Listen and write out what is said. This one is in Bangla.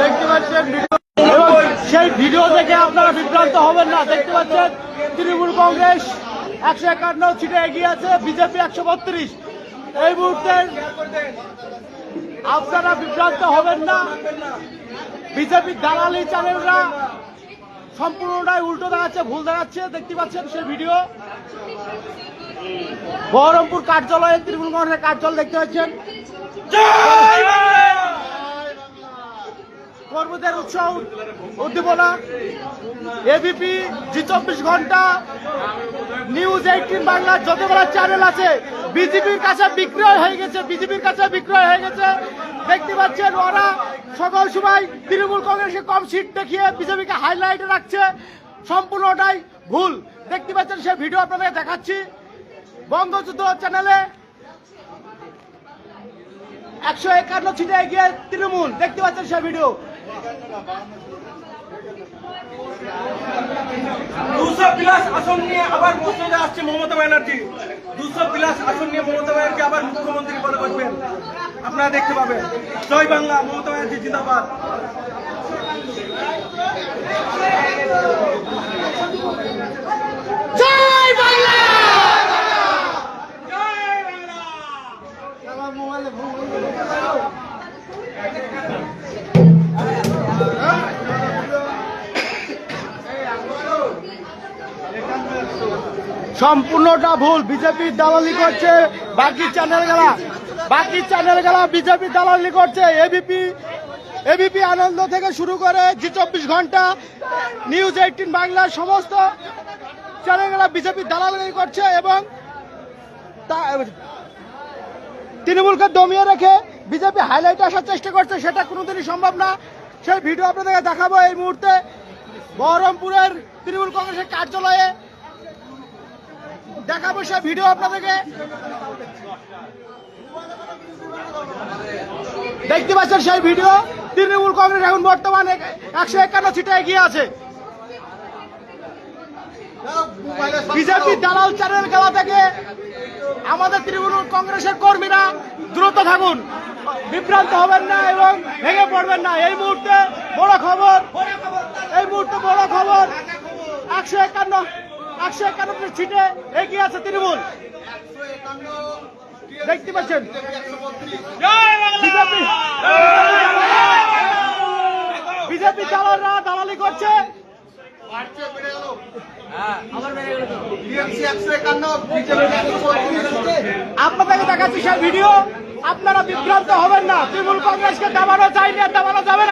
দেখতে পাচ্ছেন এবং সেই ভিডিও দেখে আপনারা বিভ্রান্ত হবেন না। দেখতে পাচ্ছেন তৃণমূল কংগ্রেস 151 সিটে এগিয়ে আছে, বিজেপি 132। এই মুহূর্তে আপনারা বিভ্রান্ত হবেন না। বিজেপির দালালি চ্যানেলরা সম্পূর্ণটাই উল্টো দেখাচ্ছে, ভুল দেখাচ্ছে। দেখতে পাচ্ছেন সেই ভিডিও। বহরমপুর কার্যালয়ে তৃণমূল কংগ্রেসের কার্যালয় দেখতে পাচ্ছেন। কর্মীদের উৎসাহ উদ্দীপনা। এবিপি, জি24 ঘন্টা, নিউজ 18 বাংলা, যতগুলো চ্যানেল আছে বিজেপির কাছে বিক্রয় হয়ে গেছে, বিজেপির কাছে বিক্রয় হয়ে গেছে। দেখতে পাচ্ছেন ওরা সকল সময় তৃণমূল কংগ্রেসকে কম সিট দেখিয়ে বিজেপিকে হাইলাইটে রাখছে, সম্পূর্ণটাই ভুল। দেখতে পাচ্ছেন সেই ভিডিও আপনাদের দেখাচ্ছি। বঙ্গযুদ্ধ চ্যানেলে 151 সিটে এগিয়ে তৃণমূল, দেখতে পাচ্ছেন সেই ভিডিও। 200+ আসন নিয়ে আবার মসজিদে আসছে মমতা ব্যানার্জি। 200+ আসন নিয়ে মমতা ব্যানার্জি আবার মুখ্যমন্ত্রী পদে বসবেন, আপনারা দেখতে পাবেন। জয় বাংলা, মমতা ব্যানার্জি জিন্দাবাদ। জয় বাংলা। সম্পূর্ণটা ভুল। বিজেপি দালালি করছে, বাকি চ্যানেলগুলা বিজেপি দালালি করছে। এবিপি আনন্দ থেকে শুরু করে জি24 ঘন্টা, নিউজ 18 বাংলা, সমস্ত চ্যানেলগুলা বিজেপি দালালি করছে এবং তৃণমূলকে দমিয়ে রেখে বিজেপি হাইলাইটে আসার চেষ্টা করছে। সেটা কোনোদিনই সম্ভব না। সেই ভিডিও আপনাদেরকে দেখাবো এই মুহূর্তে। বহরমপুরের তৃণমূল কংগ্রেসের কার্যালয়ে দেখাবো সেই ভিডিও আপনাদেরকে। দেখতে পাচ্ছেন সেই ভিডিও। তৃণমূল কংগ্রেস এখন বর্তমানে 151 সিটে এগিয়ে আছে। বিজেপি দালাল চ্যানেল গেলা থেকে আমাদের তৃণমূল কংগ্রেসের কর্মীরা দ্রুত থাকুন, বিভ্রান্ত হবেন না এবং ভেঙে পড়বেন না। এই মুহূর্তে বড় খবর, 151 সিটে এগিয়ে আছে তৃণমূল, দেখতে পাচ্ছেন। বিজেপি দালালরা দালালি করছে। আপনাদেরকে দেখাচ্ছি সেই ভিডিও। আপনারা বিভ্রান্ত হবেন না। তৃণমূল কংগ্রেসকে দাবানো চাইলে দাবানো যাবে না।